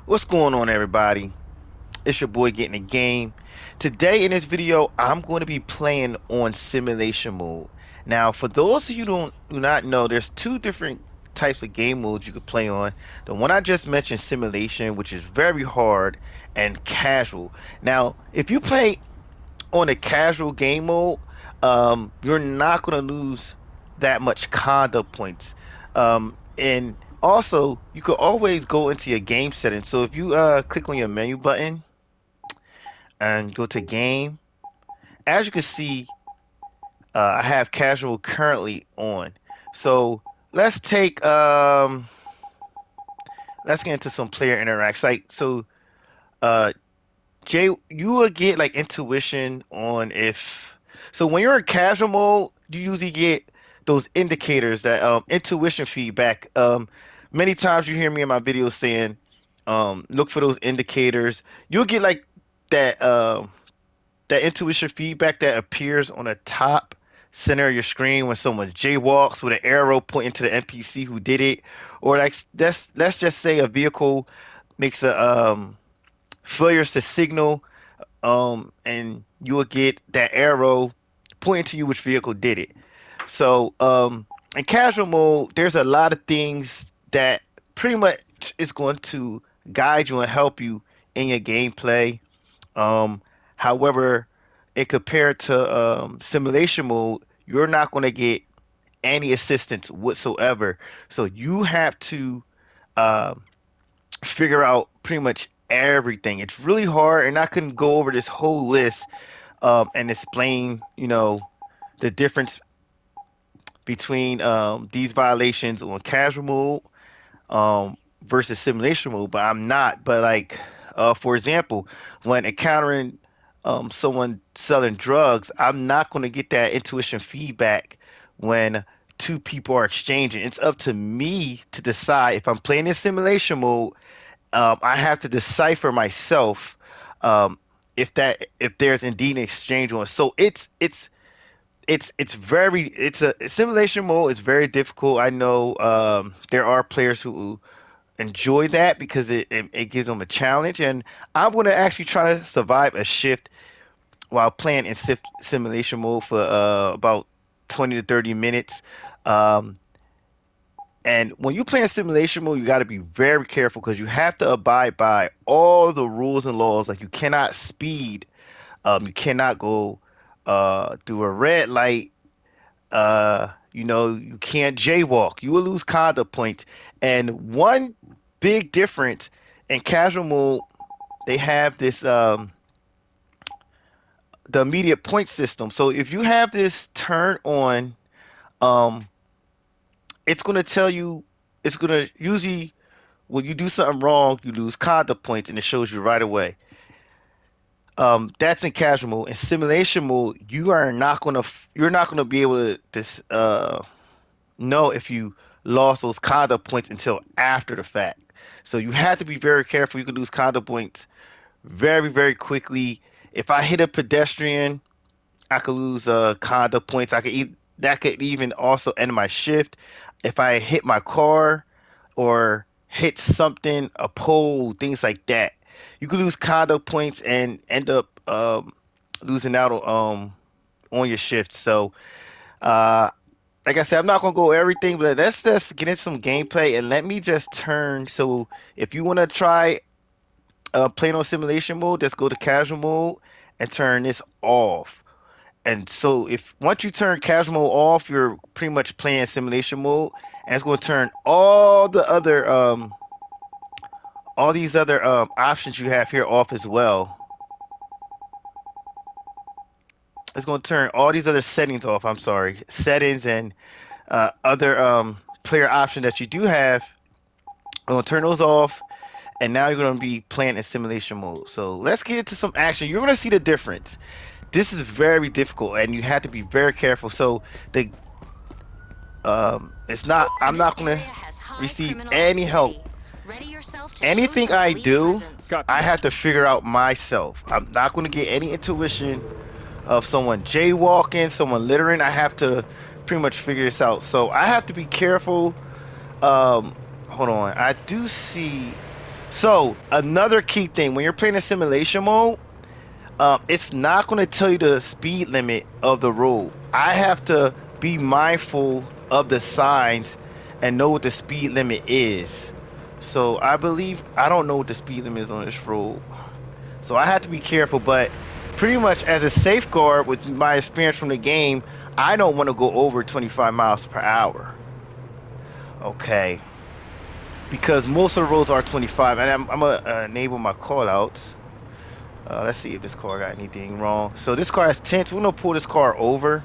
What's going on, everybody? It's your boy Getting a Game. Today in this video, I'm going to be playing on simulation mode. Now, for those of you who do not know, there's two different types of game modes you could play on. The one I just mentioned, simulation, which is very hard, and casual. Now, if you play on a casual game mode, you're not going to lose that much conduct points. And also, you could always go into your game settings. So if you click on your menu button and go to game, as you can see, I have casual currently on. So let's take let's get into some player interaction. Like so, uh, Jay, you will get like intuition on if. So when you're in casual mode, you usually get those indicators that intuition feedback. Many times you hear me in my videos saying, look for those indicators. You'll get like that that intuition feedback that appears on the top center of your screen when someone jaywalks with an arrow pointing to the NPC who did it, or like let's just say a vehicle makes a failures to signal, and you will get that arrow pointing to you which vehicle did it. So, in casual mode, there's a lot of things that pretty much is going to guide you and help you in your gameplay. Um, However, in compared to simulation mode, you're not going to get any assistance whatsoever. So you have to um figure out pretty much everything. It's really hard, and I can go over this whole list and explain, the difference between these violations on casual mode versus simulation mode, but I'm not. But like, for example, when encountering someone selling drugs, I'm not going to get that intuition feedback when two people are exchanging. It's up to me to decide if I'm playing in simulation mode. I have to decipher myself um, if there's indeed an exchange on. So it's very it's a simulation mode. It's very difficult. I know there are players who enjoy that because it gives them a challenge, and I'm going to actually try to survive a shift while playing in simulation mode for about 20 to 30 minutes. Um, and when you play in simulation mode, you got to be very careful because you have to abide by all the rules and laws. Like you cannot speed, you cannot go through a red light. You can't jaywalk. You will lose conduct points. And one big difference in casual mode, they have this the immediate point system. So if you have this turn on, um, it's gonna tell you it's gonna usually when you do something wrong, you lose conduct points, and it shows you right away. That's in casual mode. In simulation mode, you're not gonna be able to know if you lost those conduct points until after the fact. So you have to be very careful. You can lose conduct points very, very quickly. If I hit a pedestrian, I could lose conduct points. That could even also end my shift. If I hit my car or hit something, a pole, things like that, you could lose conduct points and end up losing out on your shift. So uh, like I said, I'm not gonna go everything, but let's just get into some gameplay and let me just turn. So if you want to try playing on simulation mode, just go to casual mode and turn this off. And so if once you turn casual mode off, you're pretty much playing simulation mode, and it's going to turn all these other options you have here off as well. It's going to turn all these other settings off. I'm sorry, settings and other player options that you do have. I'm going to turn those off, and now you're going to be playing in simulation mode. So let's get into some action. You're going to see the difference. This is very difficult, and you have to be very careful. So the it's not. I'm This not going to area has high receive criminal any help. activity. Ready yourself to show Anything some I police do, presence. Copy I have that. to figure out myself. I'm not going to get any intuition of someone jaywalking, someone littering. I have to pretty much figure this out. So I have to be careful. Hold on. I do see. So another key thing when you're playing in simulation mode, it's not going to tell you the speed limit of the road. I have to be mindful of the signs and know what the speed limit is. So I believe I don't know what the speed limit is on this road. So I have to be careful, but pretty much as a safeguard with my experience from the game, I don't want to go over 25 miles per hour. Okay. Because most of the roads are 25, and I'm gonna enable my callouts. Let's see if this car got anything wrong. So this car has tints. We're gonna pull this car over.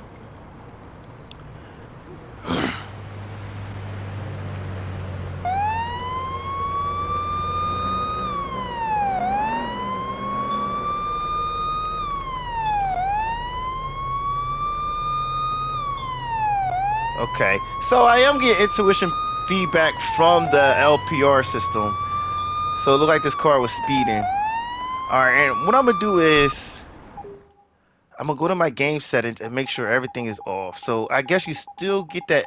Okay, so I am getting intuition feedback from the LPR system. So it looked like this car was speeding. All right, and what I'm gonna do is I'm gonna go to my game settings and make sure everything is off. So I guess you still get that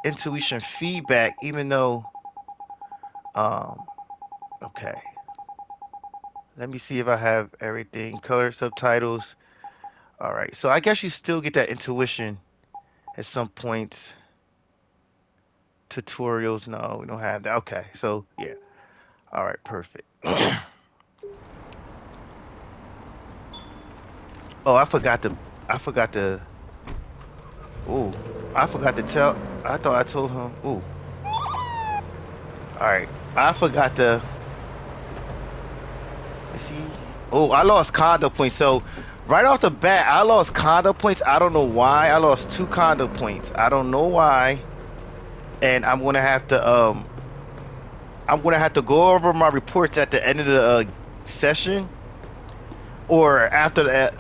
intuition feedback, even though, um, okay. Let me see if I have everything. Color subtitles. All right, so I guess you still get that intuition at some points. Tutorials, no, we don't have that. Okay, so yeah. All right, perfect. Oh, I forgot to, ooh, I forgot to tell, I thought I told him, ooh, all right, I forgot to, let's see, oh, I lost condo points, so right off the bat, I lost condo points, I don't know why, I lost 2 condo points, I don't know why, and I'm gonna have to go over my reports at the end of the session, or after the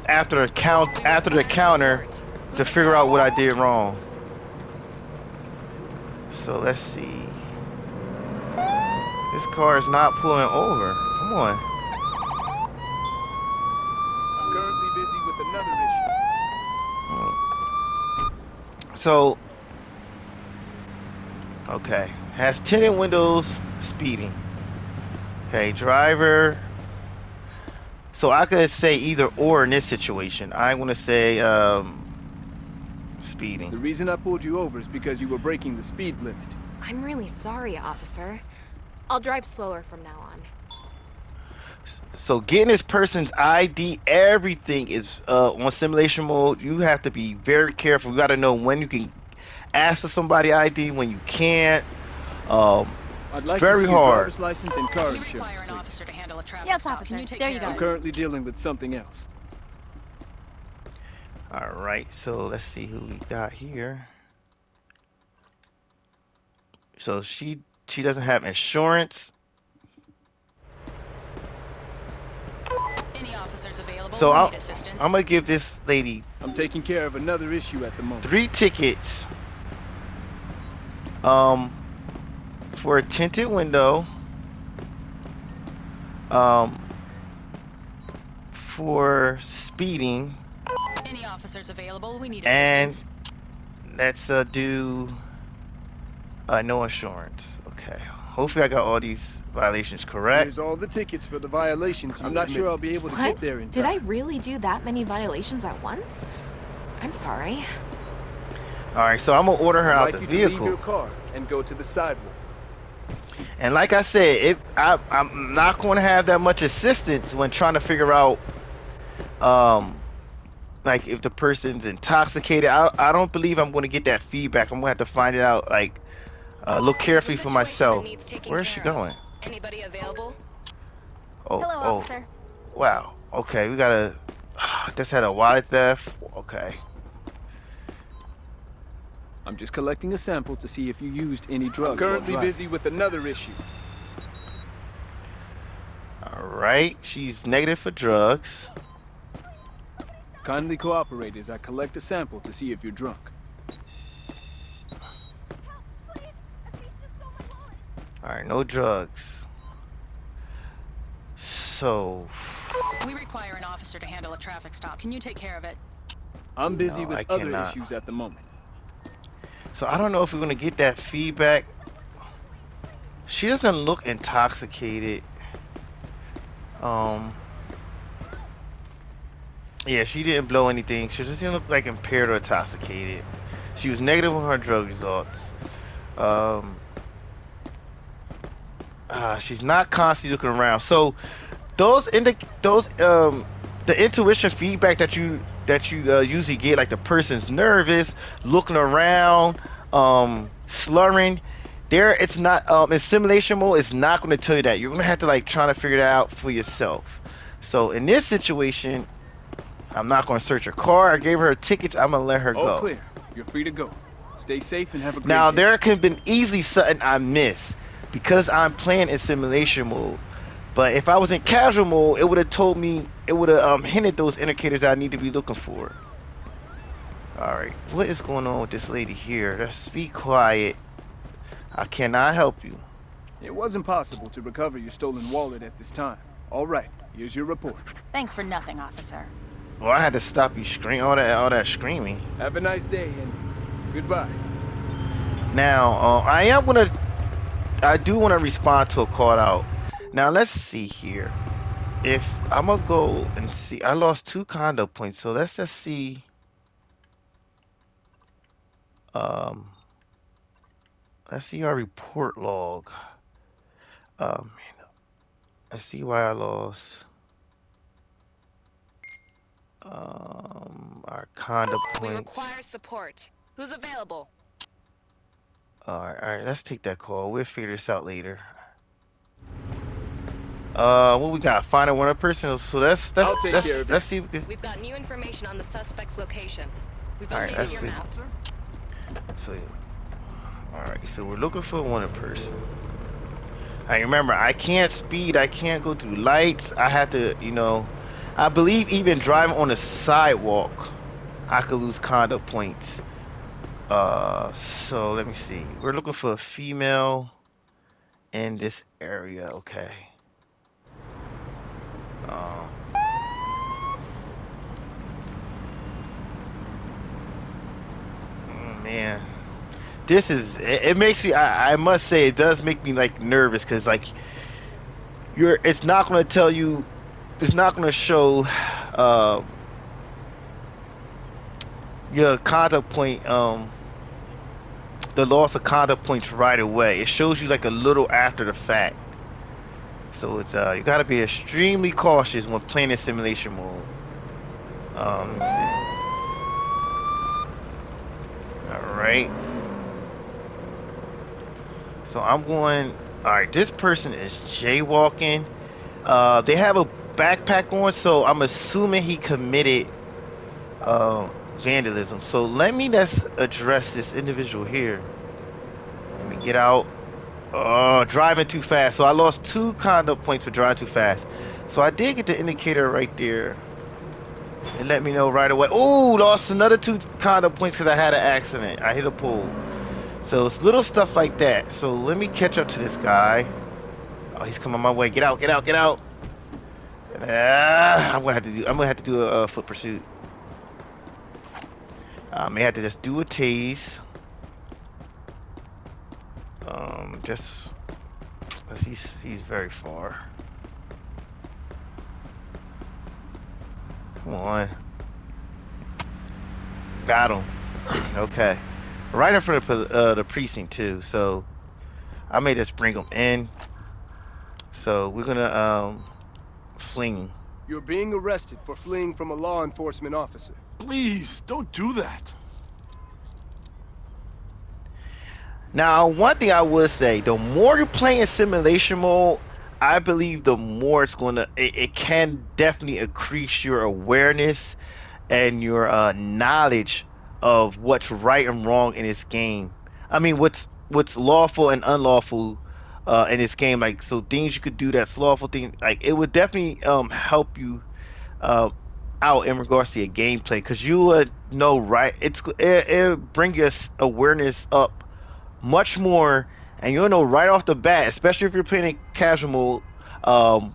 counter to figure out what I did wrong. So let's see. This car is not pulling over. Come on. I'm currently busy with another issue. So, okay. Has tinted windows, speeding. Okay, driver. So I could say either or in this situation. I'm gonna say The speeding. reason I pulled you over is because you were breaking the speed limit. I'm really sorry, officer. I'll drive slower from now on. So getting this person's ID, everything is on simulation mode. You have to be very careful. You got to know when you can ask for somebody ID, when you can't. I'd It's like to very see your hard. driver's license and car We insurance, require an officer please. to handle a traffic Yes, stop. officer. Can you take There you care go. I'm of it? currently dealing with something else. All right, so let's see who we got here. So she doesn't have insurance. Any officers available So who I'm need assistance? I'm gonna give this lady I'm taking care of another issue at the moment. 3 tickets. Um, for a tinted window. Um, for speeding, Any officers available? We need and assistance. let's do no insurance. Okay. Hopefully I got all these violations correct. Here's all the tickets for the violations you I'm not sure I'll committed. be able to What? get there in Did time. I really do that many violations at once? I'm sorry. All right, so I'm gonna order her I'd out like the you to leave your vehicle. car and go to the sidewalk. And like I said, I'm not going to have that much assistance when trying to figure out, um, like if the person's intoxicated. I don't believe I'm going to get that feedback. I'm going to have to find it out, like, look There's a carefully for situation that myself. needs taking Where is she care of. going? Anybody available? Oh, Hello, oh, officer. wow. Okay, we gotta. Just had a wallet theft. Okay. I'm just collecting a sample to see if you used any drugs. I'm currently while driving. busy with another issue. All right. She's negative for drugs. Kindly cooperate as I collect a sample to see if you're drunk. All right, no drugs. So, We require an officer to handle a traffic stop. Can you take care of it? I'm busy no, with I other cannot. issues at the moment. So I don't know if we're gonna get that feedback. She doesn't look intoxicated. Um, yeah, she didn't blow anything. She just didn't look like impaired or intoxicated. She was negative on her drug results. Um, she's not constantly looking around. So those the intuition feedback that you usually get, like the person's nervous, looking around, slurring. There, it's not in simulation mode. It's not going to tell you that. You're going to have to like try to figure it out for yourself. So in this situation, I'm not going to search her car. I gave her tickets. I'm going to let her All go. clear. You're free to go. Stay safe and have a great Now day. there could have been easily something I missed because I'm playing in simulation mode. But if I was in casual mode, it would have told me, it would have hinted those indicators I need to be looking for. All right, what is going on with this lady here? Just be quiet. I cannot help you. It wasn't possible to recover your stolen wallet at this time. All right, here's your report. Thanks for nothing, officer. Well, I had to stop you scream all that screaming. Have a nice day and goodbye. Now, I do wanna respond to a call out. Now let's see here. If I'm gonna go and see, I lost 2 condo points, so let's just see. Um, let's see our report log. Um, I see why I lost. Our condo We points. require support. Who's available? All right, let's take that call. We'll figure this out later. What we got? Find a wanted person. So I'll take care of it. let's see. If we can, We've got new information on the suspect's location. We've all right, updated let's your see. map. So, all right, so we're looking for a wanted person. I remember I can't speed. I can't go through lights. I have to, I believe even driving on the sidewalk, I could lose condo points. So let me see. We're looking for a female in this area. Okay. Um, man, this is. It makes me. I must say, it does make me like nervous because like It's not going to tell you. It's not going to show. Your contact point. The loss of contact points right away. It shows you like a little after the fact. So it's you gotta be extremely cautious when playing in simulation mode. Let's see. All right. So I'm going. All right, this person is jaywalking. They have a backpack on, so I'm assuming he committed vandalism. So let me just address this individual here. Let me get out. Oh, driving too fast. So I lost 2 conduct points for driving too fast. So I did get the indicator right there. It let me know right away. Oh, lost another 2 conduct points because I had an accident. I hit a pole. So it's little stuff like that. So let me catch up to this guy. Oh, he's coming my way. Get out, get out, get out. I'm gonna have to do a foot pursuit. I may have to just do a tase. Just he's very far. Come on. Got him. Okay. Right in front of the precinct too. So I may just bring him in. So we're gonna fling. You're being arrested for fleeing from a law enforcement officer. Please, don't do that. Now, one thing I would say, the more you're playing in simulation mode, I believe the more it can definitely increase your awareness and your knowledge of what's right and wrong in this game. I mean, what's lawful and unlawful in this game. Like, so things you could do that's lawful thing. Like, it would definitely help you uh, out in regards to your gameplay because you would know right. It bring your awareness up much more, and you'll know right off the bat, especially if you're playing in casual mode,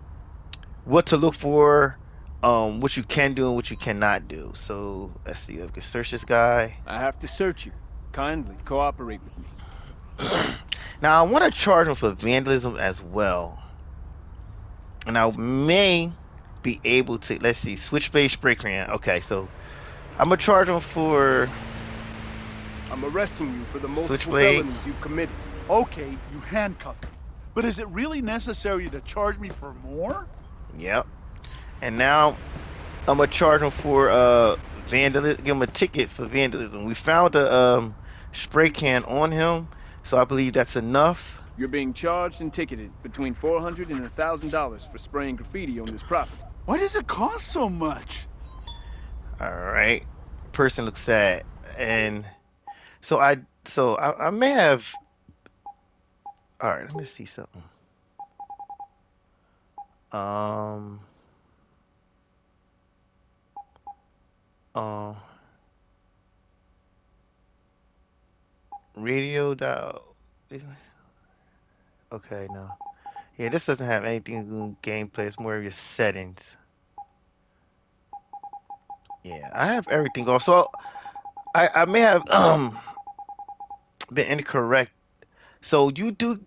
what to look for, what you can do and what you cannot do. So let's see if we can search this guy. I have to search you. Kindly cooperate with me. Now I want to charge him for vandalism as well. and I may be able to, let's see, switchblade spray can. Okay, so I'm gonna charge him for I'm arresting you for the multiple switchblade. felonies you've committed. Okay, you handcuffed me. But is it really necessary to charge me for more? Yep. And now I'm gonna charge him for vandalism. Give him a ticket for vandalism. We found a spray can on him, so I believe that's enough. You're being charged and ticketed between $400 and $1,000 for spraying graffiti on this property. Why does it cost so much? All right. Person looks sad, and so I may have. All right, let me see something. Um. Uh. Radio dial. Okay, no. Yeah, this doesn't have anything to do with gameplay. It's more of your settings. Yeah, I have everything off. So I may have been incorrect. So you do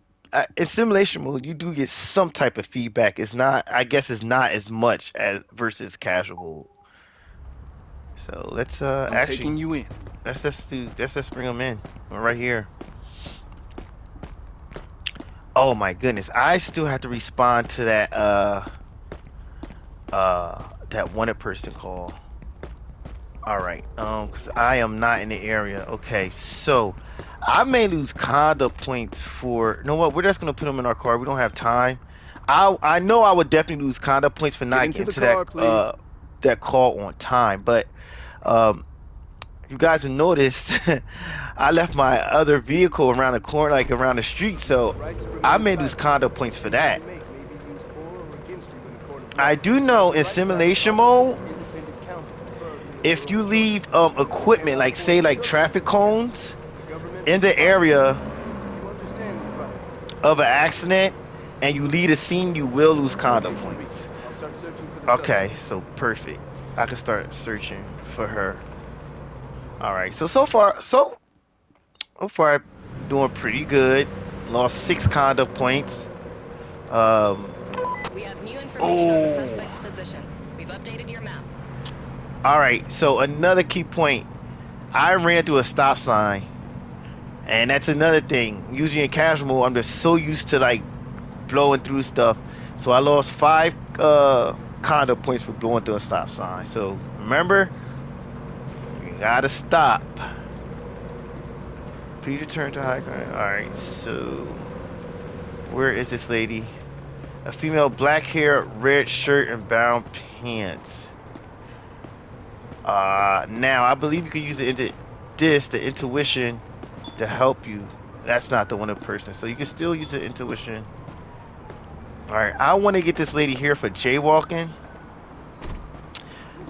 in simulation mode, you do get some type of feedback. It's not, I guess, it's not as much as versus casual. So let's I'm taking you in. let's bring them in. We're right here. Oh my goodness, I still have to respond to that wanted person call. All right, because I am not in the area. Okay, so I may lose conduct points for. You know what? We're just gonna put them in our car. We don't have time. I know I would definitely lose conduct points for Get not into getting the to car, please. that call on time. But um, you guys have noticed, I left my other vehicle around the corner, like around the street. So Right to I remain may lose silent. conduct points for that. May be used for or against you in a court of law. I do know in simulation mode, Independent counsel if you leave equipment, like say like traffic cones in the area You understand these rights. of an accident and you leave the scene, you will lose conduct Location points. beacon. I'll start searching for the Okay, so perfect. I can start searching for her. All right, so far I'm doing pretty good. Lost 6 conduct points. Um, We have new information on the oh, suspect's position. We've updated your map. all right. So another key point. I ran through a stop sign, and that's another thing. Usually in casual mode, I'm just so used to like blowing through stuff. So I lost 5 conduct points for blowing through a stop sign. So remember, you gotta stop. Please return to high ground. Alright, so where is this lady? A female, black hair, red shirt, and brown pants. Now I believe you can use the intuition to help you. That's not the one in person. So you can still use the intuition. Alright, I want to get this lady here for jaywalking.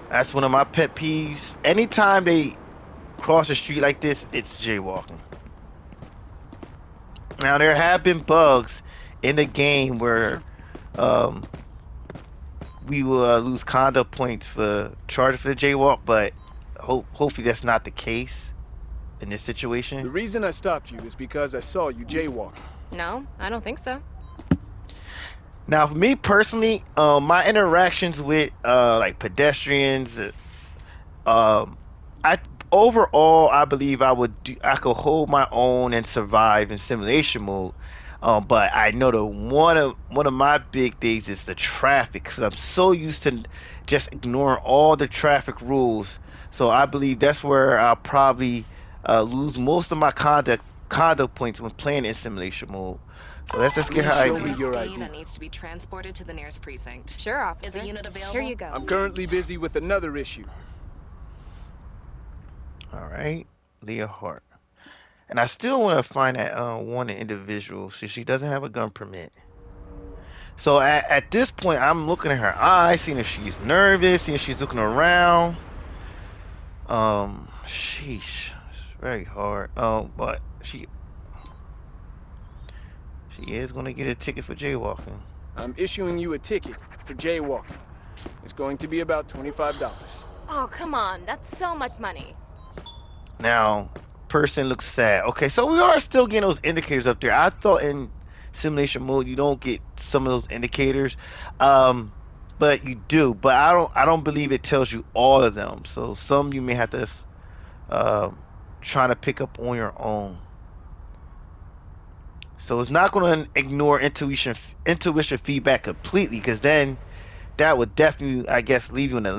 That's one of my pet peeves. Anytime they cross the street like this, it's jaywalking. Now there have been bugs in the game where we will lose conduct points for charging for the jaywalk, but hopefully that's not the case in this The situation. reason I stopped you is because I saw you jaywalking. No, I don't think so. Now, for me personally, my interactions with like pedestrians, I overall I believe I could hold my own and survive in simulation mode. But I know the one of my big things is the traffic, because I'm so used to just ignoring all the traffic rules. So I believe that's where I'll probably lose most of my conduct points when playing in simulation mode. So let's just get her Please show me ID. your Arrestee ID. that needs to be transported to the nearest precinct. Sure, Is officer. a unit available? Here you go. I'm currently busy with another issue. All right, Leah Hart. And I still want to find that wanted individual. So she doesn't have a gun permit. So at this point, I'm looking at her eyes, seeing if she's nervous, seeing if she's looking around. Sheesh, it's very hard. But she is gonna get a ticket for jaywalking. I'm issuing you a ticket for jaywalking. It's going to be about $25. Oh, come on. That's so much money. Now, person looks sad. Okay, so we are still getting those indicators up there. I thought in simulation mode, you don't get some of those indicators. Um, but you do. But I don't believe it tells you all of them. So some you may have to um try to pick up on your own. So it's not going to ignore intuition feedback completely, because then that would definitely, I guess, leave you in a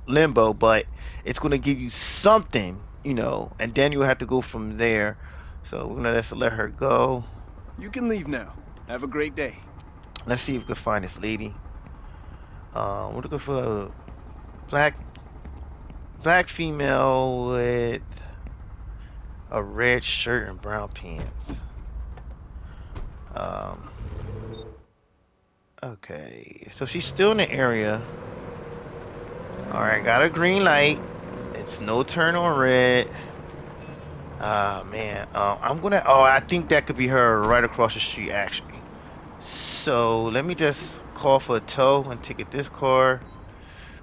limbo. But it's going to give you something, and then you'll have to go from there. So we're gonna just let her go. You can leave now. Have a great day. Let's see if we can find this lady. We're looking for a black black female with a red shirt and brown pants. Um, okay, so she's still in the area. All right, got a green light. It's no turn on red. Man, I'm gonna. Oh, I think that could be her right across the street, actually. So let me just call for a tow and ticket this car.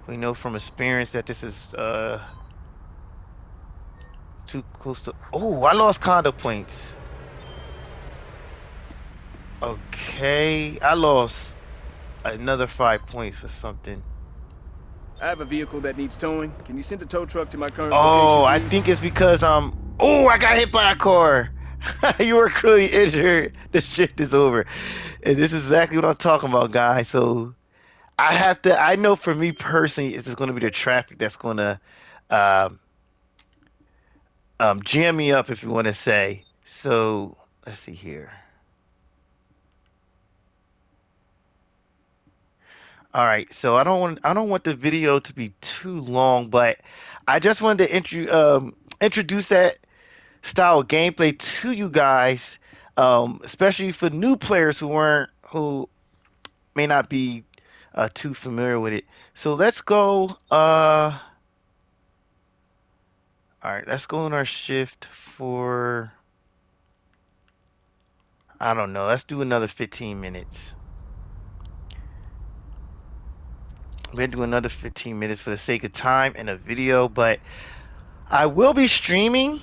We know from experience that this is too close to. Oh, I lost condo points. Okay, I lost another 5 points for something. I have a vehicle that needs towing. Can you send a tow truck to my current Oh, location, I please? think it's because Oh, I got hit by a car. You were clearly injured. The shift is over, and this is exactly what I'm talking about, guys. So I have to. I know for me personally, it's just going to be the traffic that's going to um, jam me up, if you want to say. So let's see here. All right, so I don't want the video to be too long, but I just wanted to introduce that style of gameplay to you guys, especially for new players who may not be too familiar with it. So let's go. All right, let's go in our shift for, I don't know. Let's do another 15 minutes. We're gonna do another 15 minutes for the sake of time and a video, but I will be streaming,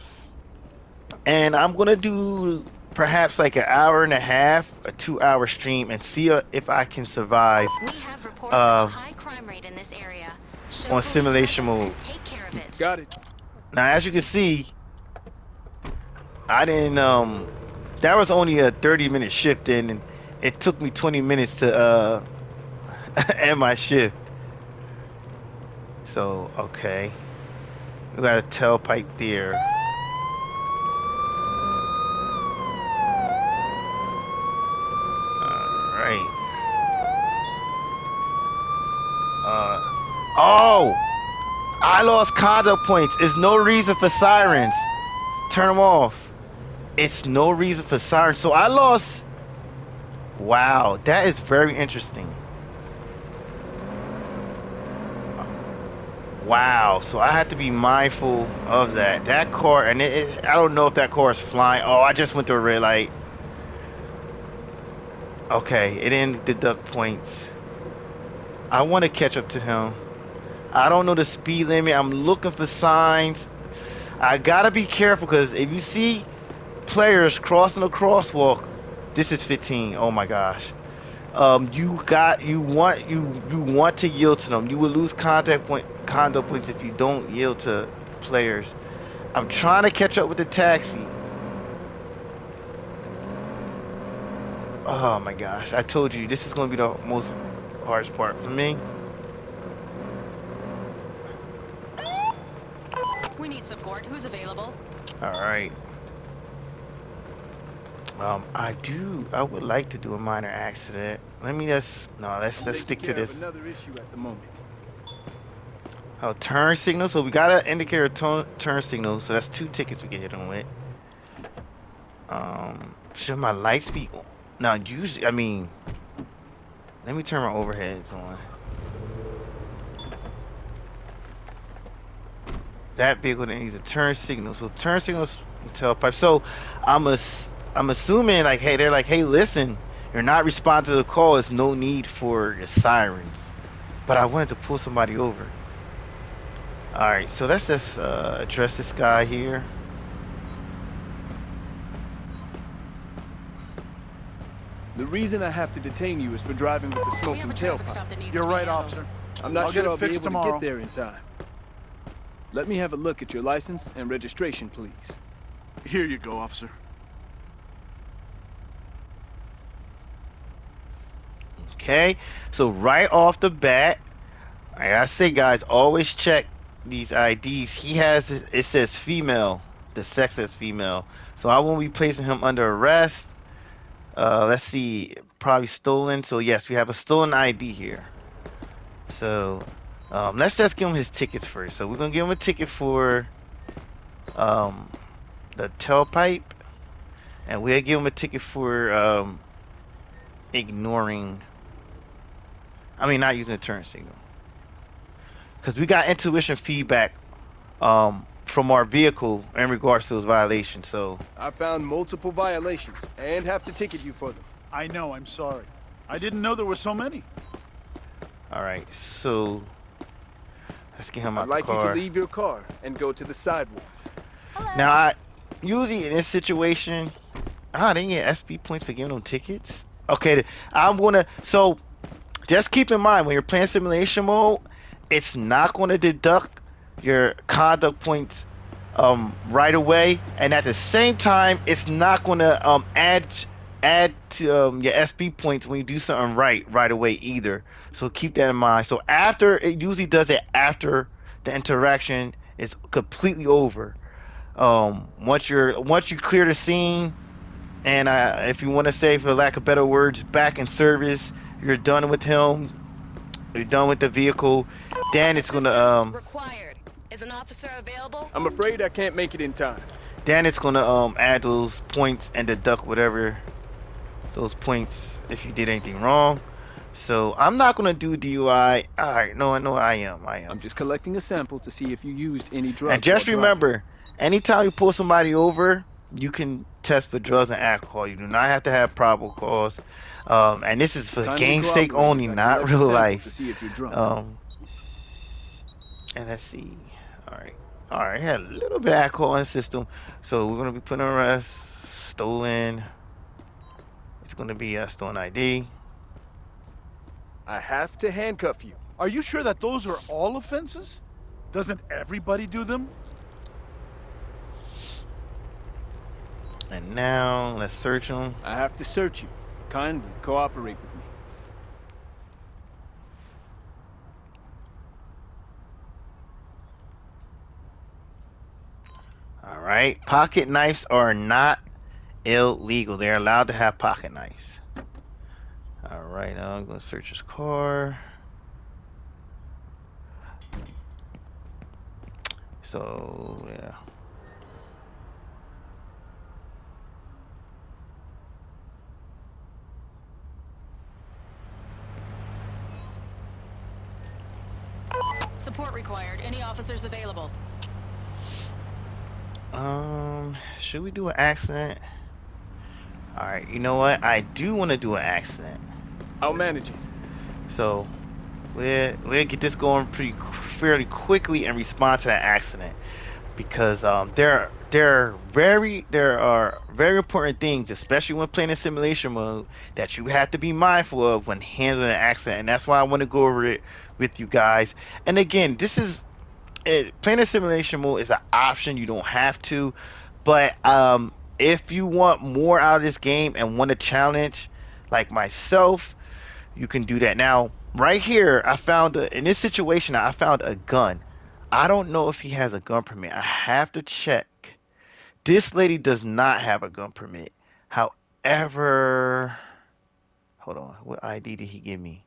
and I'm gonna do perhaps like an hour and a half, a 2 hour stream, and see if I can survive We have reports of a uh, high crime rate in this area. Show on police simulation presence mode. and take care of it. Got it. Now, as you can see, I didn't that was only a 30-minute shift, and it took me 20 minutes to end my shift. So, okay. We got a tailpipe there. Alright. Oh! I lost condo points. It's no reason for sirens. Turn them off. It's no reason for sirens. So I lost. Wow, that is very interesting. Wow, so I have to be mindful of that. That car, and I don't know if that car is flying. Oh, I just went through a red light. Okay, it didn't deduct points. I want to catch up to him. I don't know the speed limit. I'm looking for signs. I gotta be careful, because if you see players crossing a crosswalk, this is 15. Oh my gosh. You want to yield to them. You will lose condo points if you don't yield to players. I'm trying to catch up with the taxi. Oh my gosh, I told you this is going to be the most hardest part for me. We need support. Who's available? All right. I would like to do a minor accident. Let's stick to Taking care of this. another issue at the moment. Oh, turn signal. So we got an indicator turn signal. So that's 2 tickets we can hit them with. Should my lights be on? Now, usually, I mean, let me turn my overheads on. That vehicle needs a turn signal. So turn signals and tailpipe. So I'm assuming, like, hey, they're like, hey, listen, you're not responding to the call. There's no need for your sirens. But I wanted to pull somebody over. All right, so let's just address this guy here. The reason I have to detain you is for driving with the We have smoking a traffic tailpipe. stop that needs You're to be right, handled. officer. I'm not I'll get sure it I'll be fixed able to tomorrow. get there in time. Let me have a look at your license and registration, please. Here you go, officer. Okay, so right off the bat, like I say, guys, always check these IDs. He has it says female, the sex says female, so I won't be placing him under arrest. Let's see, probably stolen. So yes, we have a stolen ID here. So let's just give him his tickets first. So we're gonna give him a ticket for um, the tailpipe, and we'll give him a ticket for ignoring. I mean, not using the turn signal, because we got intuition feedback from our vehicle in regards to those violations. So I found multiple violations and have to ticket you for them. I know, I'm sorry. I didn't know there were so many. all right, so let's get him I'd out like the you to car. leave your car and go to the sidewalk. Now, I usually in this situation, they didn't get SP points for giving them tickets. Okay, I'm gonna. So just keep in mind when you're playing simulation mode, it's not going to deduct your conduct points right away, and at the same time, it's not going to add to your SP points when you do something right away either. So keep that in mind. So after it usually does it after the interaction is completely over. Once you clear the scene, and if you want to say, for lack of better words, back in service, you're done with him, you're done with the vehicle, then it's gonna Assistance required. Is an officer available? I'm afraid I can't make it in time. add those points and deduct whatever those points if you did anything wrong. So I'm not gonna do DUI. All right, no, I am. I'm just collecting a sample to see if you used any drugs. And just while driving. remember, anytime you pull somebody over, you can test for drugs and alcohol. You do not have to have probable cause. And this is for Kindly game's sake cooperate only, as I not collect a real sample life. to see if you're drunk. And let's see. All right. Had a little bit of alcohol in the system, so we're gonna be putting on arrest. Stolen. It's gonna be a stolen ID. I have to handcuff you. Are you sure that those are all offenses? Doesn't everybody do them? And now let's search him. I have to search you. Kindly cooperate with me. All right. Pocket knives are not illegal. They're allowed to have pocket knives. All right. Now I'm gonna search his car. So yeah. Support required. Any officers available? Should we do an accident? All right. You know what? I do want to do an accident. I'll manage it. So we'll get this going fairly quickly and respond to that accident, because there are very important things, especially when playing in simulation mode, that you have to be mindful of when handling an accident, and that's why I want to go over it with you guys. And again, playing in simulation mode is an option. You don't have to, but if you want more out of this game and want a challenge like myself, you can do that. Now, right here, in this situation, I found a gun. I don't know if he has a gun permit. I have to check. This lady does not have a gun permit. However, hold on. What ID did he give me?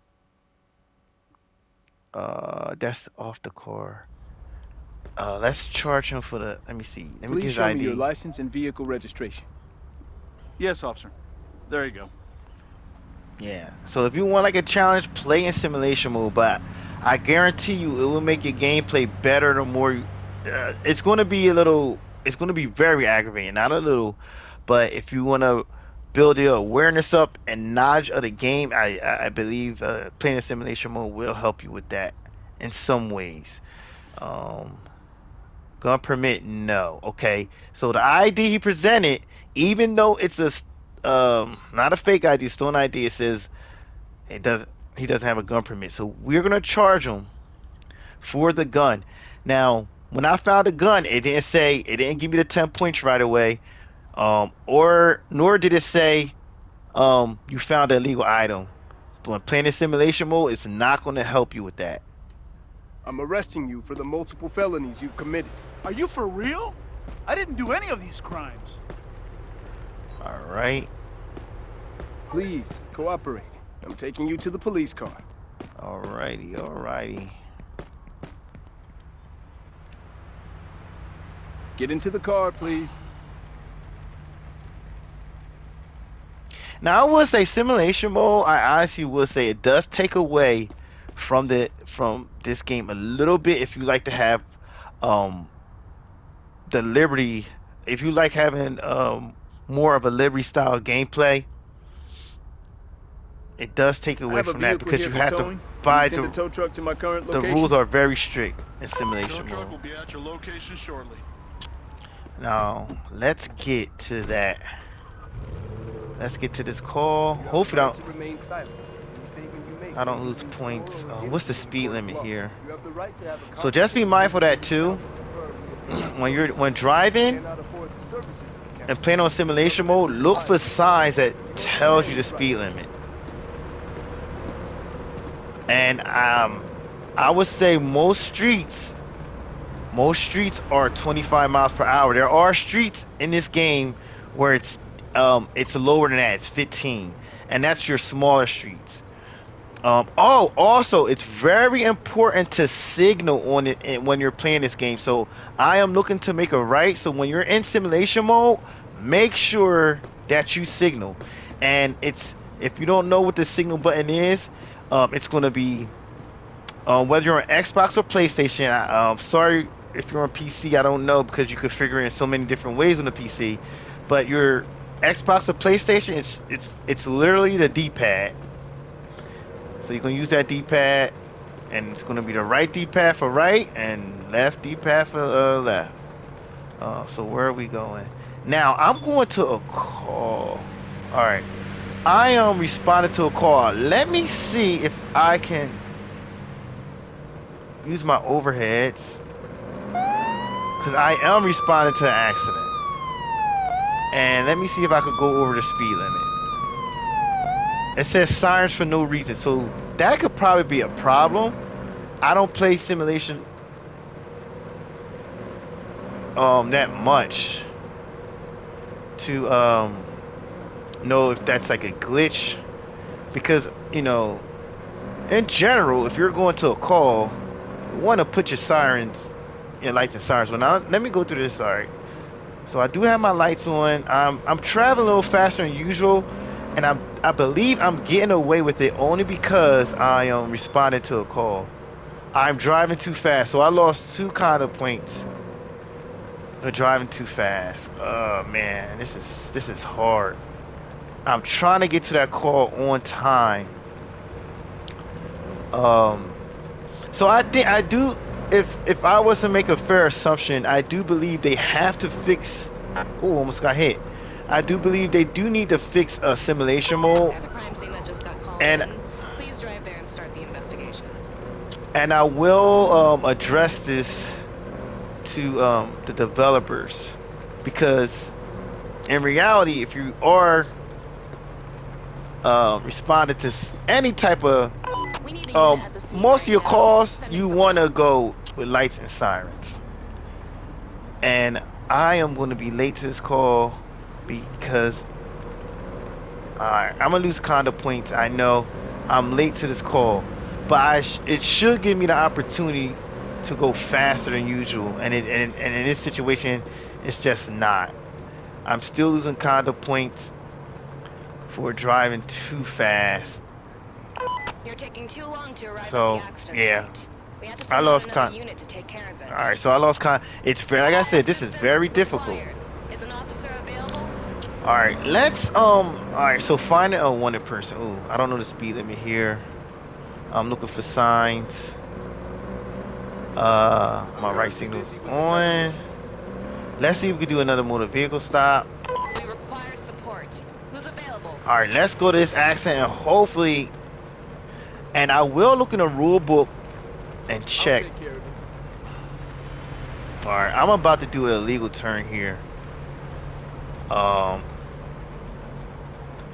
That's off the car. Let's charge him for the. Let me see. Let me get Please his show ID. me your license and vehicle registration. Yes, officer. There you go. Yeah. So if you want like a challenge, play in simulation mode. But I guarantee you, it will make your gameplay better the more. It's going to be a little. It's going to be very aggravating, not a little. But if you want to build your awareness up and knowledge of the game, I believe playing in simulation mode will help you with that in some ways. Um, Gun permit, no. Okay. So the ID he presented, even though it's not a fake ID, stolen ID. It says it does he doesn't have a gun permit. So we're gonna charge him for the gun. Now, when I found the gun, it didn't give me the 10 points right away. Or nor did it say you found an illegal item. But when playing in simulation mode, it's not gonna help you with that. I'm arresting you for the multiple felonies you've committed. Are you for real? I didn't do any of these crimes. All right. Please, cooperate. I'm taking you to the police car. Alrighty, alrighty. Get into the car, please. Now I would say simulation mode, I honestly would say it does take away from this game a little bit if you like to have um the liberty, if you like having more of a liberty style gameplay, it does take I away have a from that vehicle because here you for have to towing. Can you buy send a tow truck to my current the location? rules are very strict in Tow simulation truck will mode. be at your location shortly. Now let's get to that. Let's get to this call. You have the Hopefully right to remain silent. Any statement you make I don't may be lose used points. for or against What's the you in speed court of limit law. here? You have the right to have a So just be conversation mindful of with that too. counsel, When driving cannot afford the services of the and playing on simulation mode, look for signs that tells you the speed limit. And I would say most streets are 25 miles per hour. There are streets in this game where it's lower than that. It's 15, and that's your smaller streets. Also, it's very important to signal on it when you're playing this game. So I am looking to make a right. So when you're in simulation mode, make sure that you signal. And if you don't know what the signal button is, it's going to be whether you're on Xbox or PlayStation. Sorry if you're on PC, I don't know because you could figure it in so many different ways on the PC. But your Xbox or PlayStation, it's literally the D-pad. So you can use that D-pad, and it's going to be the right D-pad for right and left D-pad for left. So where are we going? Now I'm going to a call. All right, I am responding to a call. Let me see if I can use my overheads because I am responding to an accident. And let me see if I could go over the speed limit. It says sirens for no reason, so that could probably be a problem. I don't play simulation that much to know if that's like a glitch, because in general, if you're going to a call, you want to put your lights and sirens on. Now let me go through this. All right, so I do have my lights on. I'm traveling a little faster than usual, and I believe I'm getting away with it only because I am responding to a call. I'm driving too fast, so I lost 2 kind of points for driving too fast. Oh man, this is hard. I'm trying to get to that call on time. So I think I do. If I was to make a fair assumption, I do believe they have to fix. Oh, almost got hit. I do believe they do need to fix a simulation mode, There's a crime scene that just got called and in. Please drive there and start the investigation. I will address this to the developers, because in reality, if you are responding to any type of We need a unit at the scene most of right your now. calls, Send you someone want to else. go with lights and sirens, and I am going to be late to this call because I'm gonna lose condo points. I know I'm late to this call, but it should give me the opportunity to go faster than usual, and in this situation, it's just not. I'm still losing condo points for driving too fast. You're taking too long to arrive So at the accident yeah, site. We have to I send out lost another unit to take care of it. All right, so I lost It's very, like I said, this is Assistance very difficult. required. Is an officer available? All right, let's all right, so find a wanted person. Ooh, I don't know the speed limit here. I'm looking for signs. My right signal's on. Let's see if we can do another motor vehicle stop. We require support. Who's available? All right, let's go to this accident and hopefully. And I will look in the rule book and I'll check. take care of it. All right, I'm about to do an illegal turn here. Um,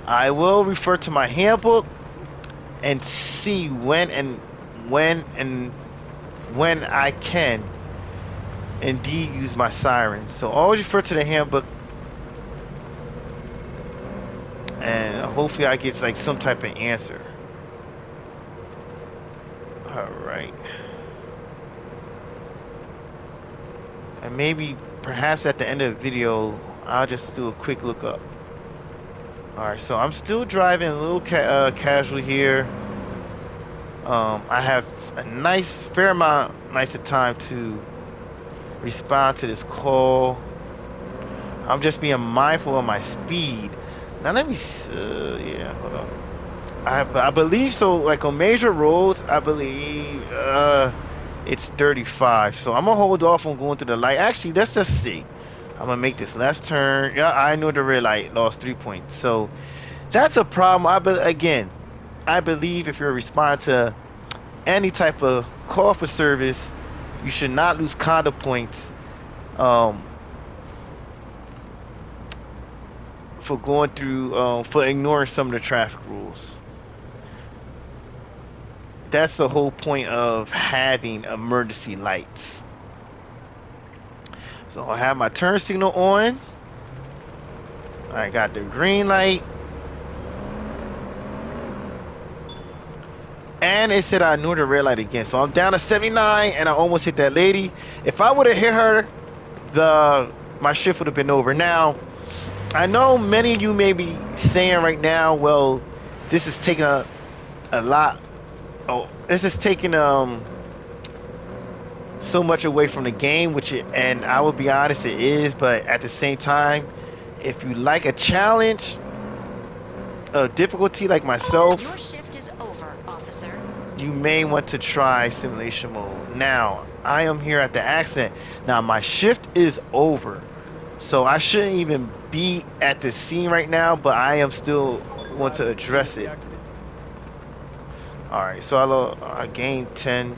I will refer to my handbook and see when I can indeed use my siren. So always refer to the handbook, and hopefully I get like some type of answer. All right, and maybe perhaps at the end of the video I'll just do a quick look up. All right, so I'm still driving a little casual here. I have a fair amount of time to respond to this call. I'm just being mindful of my speed. Now let me, yeah, hold on. I believe so. Like on major roads, I believe it's 35. So I'm gonna hold off on going to the light. Actually, let's just see. I'm gonna make this left turn. Yeah, I know the red light lost 3 points. So that's a problem. Again, I believe if you're responding to any type of call for service, you should not lose conduct points for going through for ignoring some of the traffic rules. That's the whole point of having emergency lights. So I have my turn signal on. I got the green light. And it said I ignored the red light again. So I'm down to 79 and I almost hit that lady. If I would have hit her, my shift would have been over. Now, I know many of you may be saying right now, well, this is taking a lot. Oh, this is taking so much away from the game, and I will be honest, it is. But at the same time, if you like a challenge, a difficulty like myself, Your shift is over, officer. you may want to try simulation mode. Now, I am here at the accident. Now, my shift is over, so I shouldn't even be at the scene right now, but I am still want to address it. All right, so I gained 10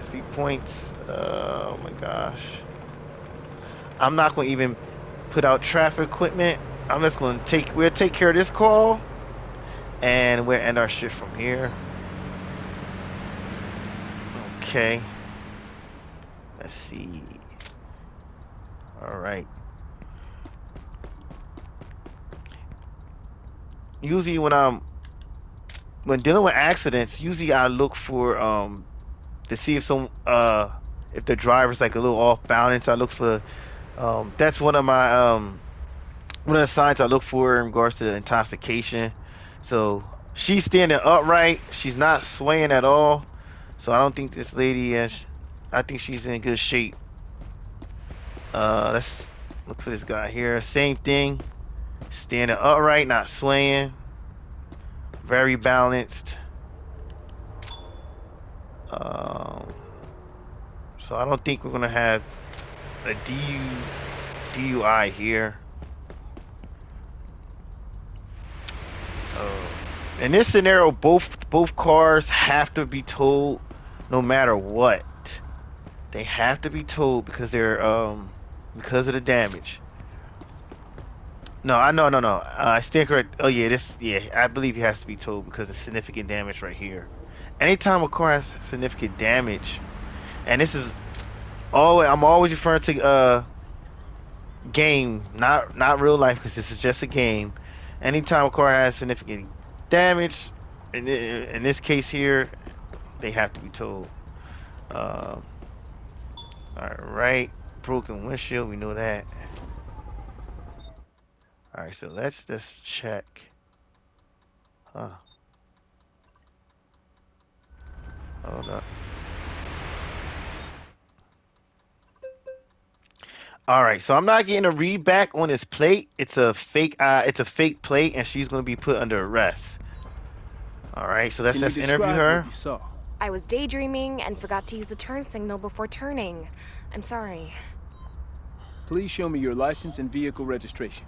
SP points. Oh my gosh. I'm not going to even put out traffic equipment. I'm just going to we'll take care of this call, and we'll end our shift from here. Okay. Let's see. All right. Usually when dealing with accidents, usually I look for to see if the driver's like a little off balance. I look for that's one of the signs I look for in regards to intoxication. So she's standing upright. She's not swaying at all. So I don't think this lady I think she's in good shape. Let's look for this guy here. Same thing. Standing upright, not swaying. Very balanced. So I don't think we're gonna have a DUI here. In this scenario, both cars have to be towed, no matter what. They have to be towed because they're because of the damage. No, no. I stand correct. Oh yeah, I believe he has to be towed because of significant damage right here. Anytime a car has significant damage, and this is I'm always referring to game, not real life, because this is just a game. Anytime a car has significant damage, in this case here, they have to be towed. All right, broken windshield, we know that. All right, so let's just check. Huh. Hold up. All right, so I'm not getting a read back on this plate. It's a fake. It's a fake plate, and she's going to be put under arrest. All right, so let's Can you just interview describe her. what you saw? I was daydreaming and forgot to use a turn signal before turning. I'm sorry. Please show me your license and vehicle registration.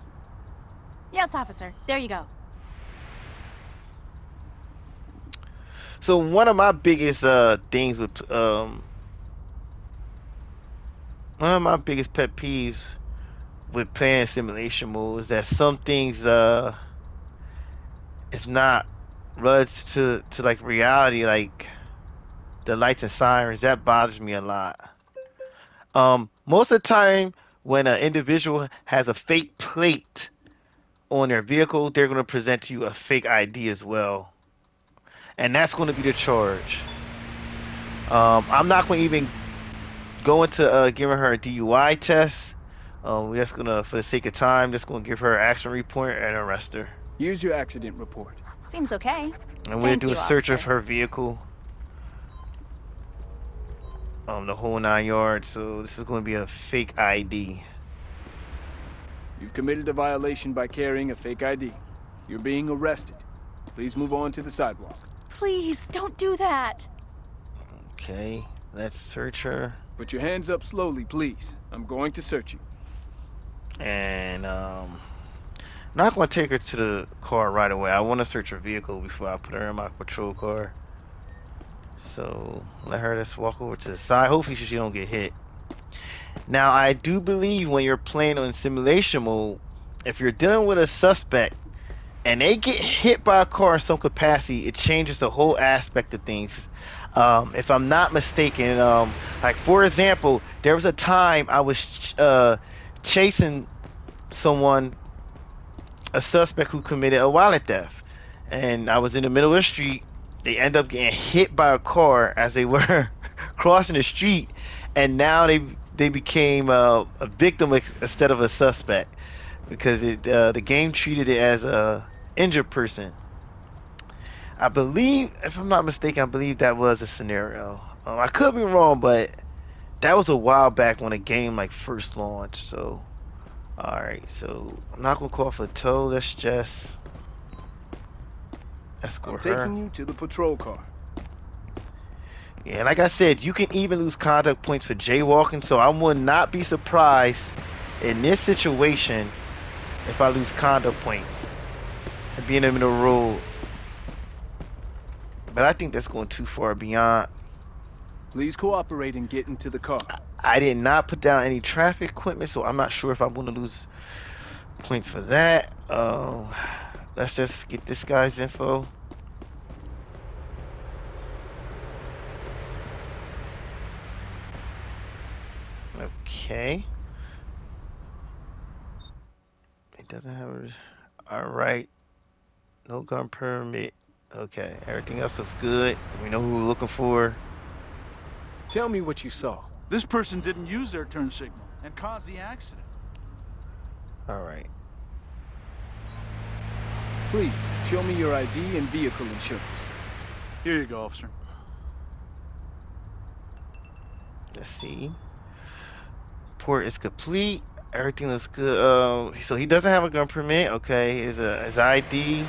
Yes, officer. There you go. So one of my biggest things with one of my biggest pet peeves with playing simulation mode is that some things it's not relative to like reality, like the lights and sirens. That bothers me a lot. Most of the time when an individual has a fake plate on their vehicle, they're going to present to you a fake ID as well, and that's going to be the charge. I'm not going to even go into giving her a DUI test. We're just gonna, for the sake of time, just gonna give her an action report and arrest her. Here's your accident report. Seems okay. And we're Thank doing a you, search of officer. her vehicle, the whole 9 yards. So this is gonna be a fake ID. You've committed a violation by carrying a fake ID. You're being arrested. Please move on to the sidewalk. Please, don't do that. Okay, let's search her. Put your hands up slowly, please. I'm going to search you. And not gonna take her to the car right away. I want to search her vehicle before I put her in my patrol car. So let her just walk over to the side. Hopefully she don't get hit. Now I do believe when you're playing on simulation mode, if you're dealing with a suspect and they get hit by a car in some capacity, it changes the whole aspect of things. If I'm not mistaken, like for example, there was a time I was chasing someone, a suspect who committed a wallet theft, and I was in the middle of the street. They end up getting hit by a car as they were crossing the street, and now they became a victim instead of a suspect because the game treated it as a injured person. I believe, if I'm not mistaken, I believe that was a scenario. I could be wrong, but that was a while back when the game like first launched. So, all right, so I'm not gonna call for a tow. Let's just I'm escort her. taking you to the patrol car. Yeah, like I said, you can even lose conduct points for jaywalking. So I would not be surprised in this situation if I lose conduct points and being in the road. But I think that's going too far beyond. Please cooperate and get into the car. I did not put down any traffic equipment, so I'm not sure if I'm going to lose points for that. Let's just get this guy's info. Okay. It doesn't have a... Alright. No gun permit. Okay. Everything else looks good. We know who we're looking for. Tell me what you saw. This person didn't use their turn signal and caused the accident. Alright. Please, show me your ID and vehicle insurance. Here you go, officer. Let's see. Report is complete. Everything looks good. So he doesn't have a gun permit. Okay, his ID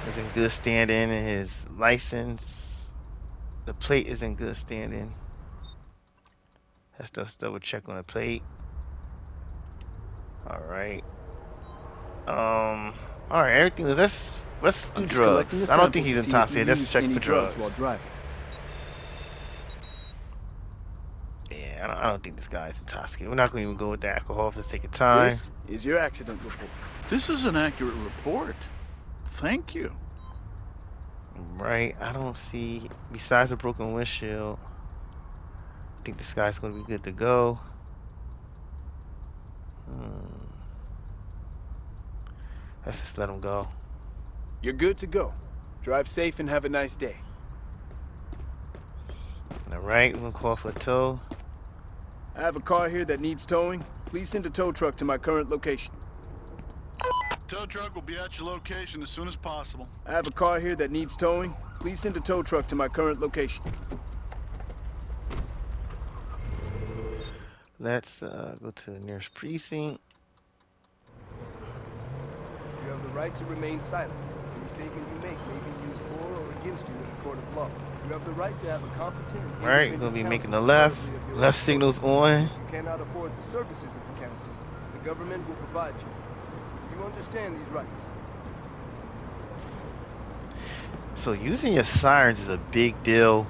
is in good standing, and his license, the plate is in good standing. Let's just double check on the plate. All right. All right. Everything. Let's do drugs. I don't think he's intoxicated. Let's check for drugs. While driving. Yeah, I don't think this guy's intoxicated. We're not going to even go with the alcohol for the sake of time. This is your accident report. This is an accurate report. Thank you. Right, I don't see, besides a broken windshield, I think this guy's going to be good to go. Let's just let him go. You're good to go. Drive safe and have a nice day. Alright, we're going to call for a tow. I have a car here that needs towing. Please send a tow truck to my current location. Tow truck will be at your location as soon as possible. I have a car here that needs towing. Please send a tow truck to my current location. Let's go to the nearest precinct. You have the right to remain silent. Any statement you make may be used for or against you in a court of law. You have the right to have a competent... Alright, we're going to be making the left. Left signal's on. You cannot afford the services of the council. The government will provide you. You understand these rights? So using your sirens is a big deal.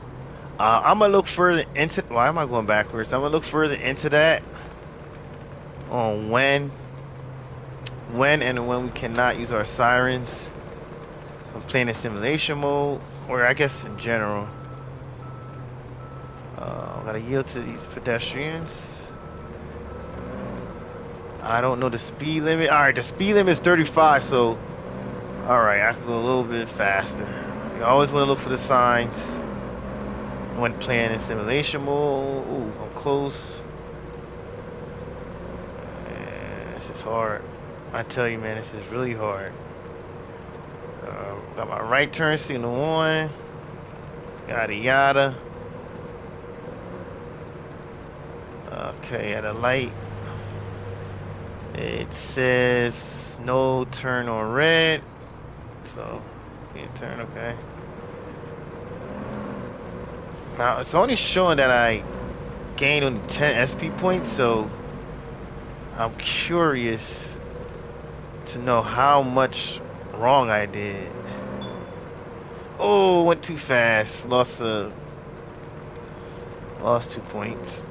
I'm gonna look further into. Why am I going backwards? I'm gonna look further into that on when we cannot use our sirens. I'm playing in simulation mode, or I guess in general. I gotta yield to these pedestrians. I don't know the speed limit. All right, the speed limit is 35, so all right, I can go a little bit faster. You always want to look for the signs when playing in simulation mode. Ooh, I'm close. Man, this is hard. I tell you, man, this is really hard. Got my right turn signal on. Yada yada. Okay, at a light, it says no turn on red. So, can't turn, okay. Now, it's only showing that I gained only 10 SP points, so I'm curious to know how much wrong I did. Oh, went too fast. Lost 2 points.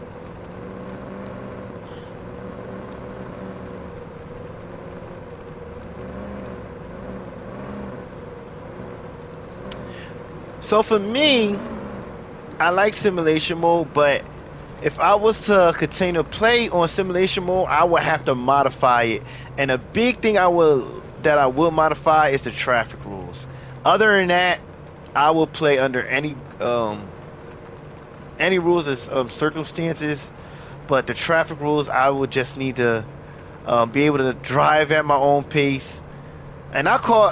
So for me, I like simulation mode, but if I was to continue to play on simulation mode, I would have to modify it. And a big thing I will modify is the traffic rules. Other than that, I will play under any rules of circumstances, but the traffic rules I would just need to be able to drive at my own pace. And when I call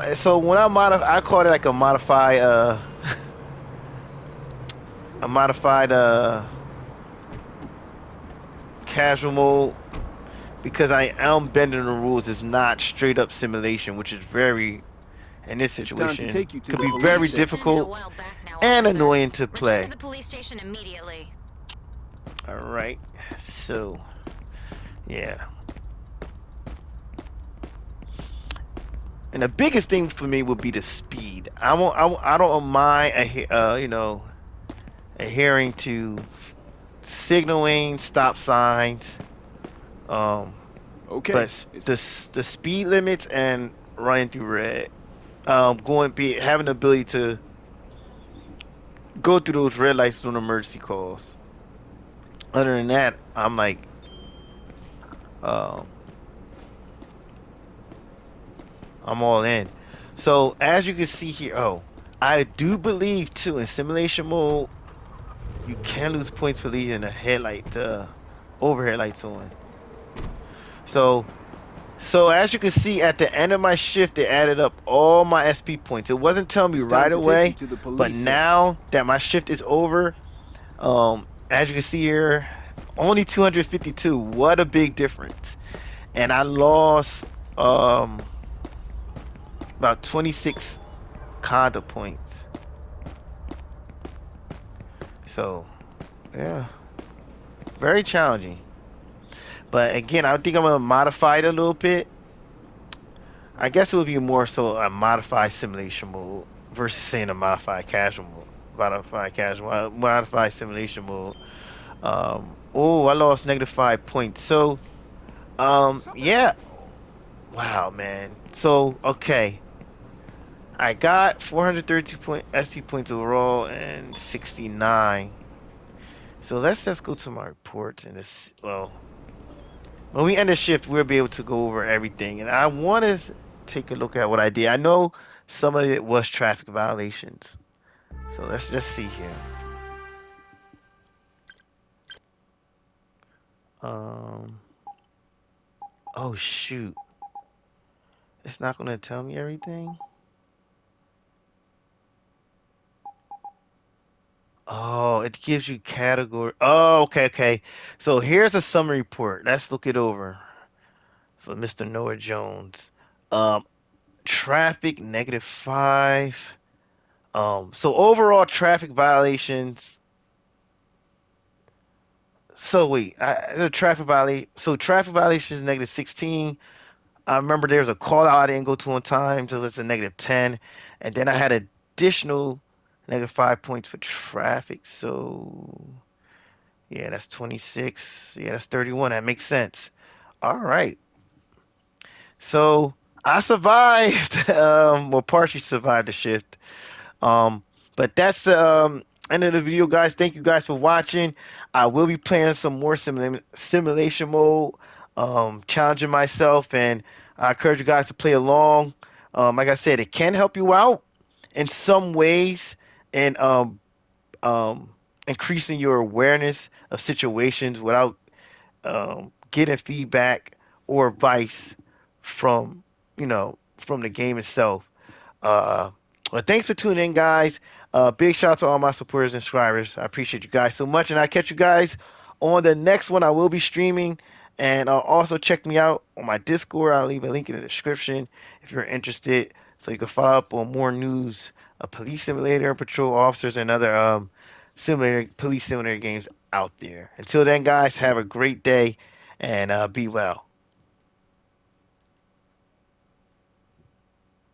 it like a modified a modified casual mode, because I am bending the rules. It's not straight up simulation, which is very, in this It's time to situation, take you to could the be police very This station. ended a difficult while back now, and officer. annoying to Return to play. the police station immediately. All right, so yeah, and the biggest thing for me would be the speed. I don't mind, adhering to signaling, stop signs, um, but Okay, the speed limits and running through red, having the ability to go through those red lights on emergency calls. Other than that, I'm like, um, I'm all in. So as you can see here, oh, I do believe too in simulation mode, you can lose points for leaving the overhead lights on. So, so as you can see at the end of my shift, it added up all my SP points. It wasn't telling me it's time right to take you away, to the but police station. now that my shift is over, as you can see here, only 252. What a big difference. And I lost um about 26 conda points. So yeah, very challenging. But again, I think I'm gonna modify it a little bit. I guess it would be more so a modified simulation mode versus saying a modified casual mode. Modified simulation mode. Oh, I lost -5 points. So yeah. Wow, man. So okay. I got 432 ST points overall and 69. So let's just go to my reports and this. Well, when we end the shift, we'll be able to go over everything. And I want to take a look at what I did. I know some of it was traffic violations. So let's just see here. Um. Oh shoot! It's not gonna tell me everything. Oh, it gives you category. Oh, okay, okay. So here's a summary report. Let's look it over for Mr. Noah Jones. Um, traffic -5. So overall traffic violations. So wait, the traffic violation. So traffic violations -16. I remember there was a call out I didn't go to on time, so it's a -10. And then I had a additional -5 points for traffic. So yeah, that's 26. Yeah, that's 31. That makes sense. All right. So I survived, well, partially survived the shift. Um, but that's the end of the video, guys. Thank you guys for watching. I will be playing some more simulation mode, challenging myself, and I encourage you guys to play along. Like I said, it can help you out in some ways, and increasing your awareness of situations without getting feedback or advice from from the game itself. Uh, well, thanks for tuning in, guys. Big shout out to all my supporters and subscribers. I appreciate you guys so much, and I'll catch you guys on the next one. I will be streaming, and also check me out on my Discord. I'll leave a link in the description if you're interested, so you can follow up on more news of Police Simulator, patrol officers, and other simulator police simulator games out there. Until then, guys, have a great day and be well.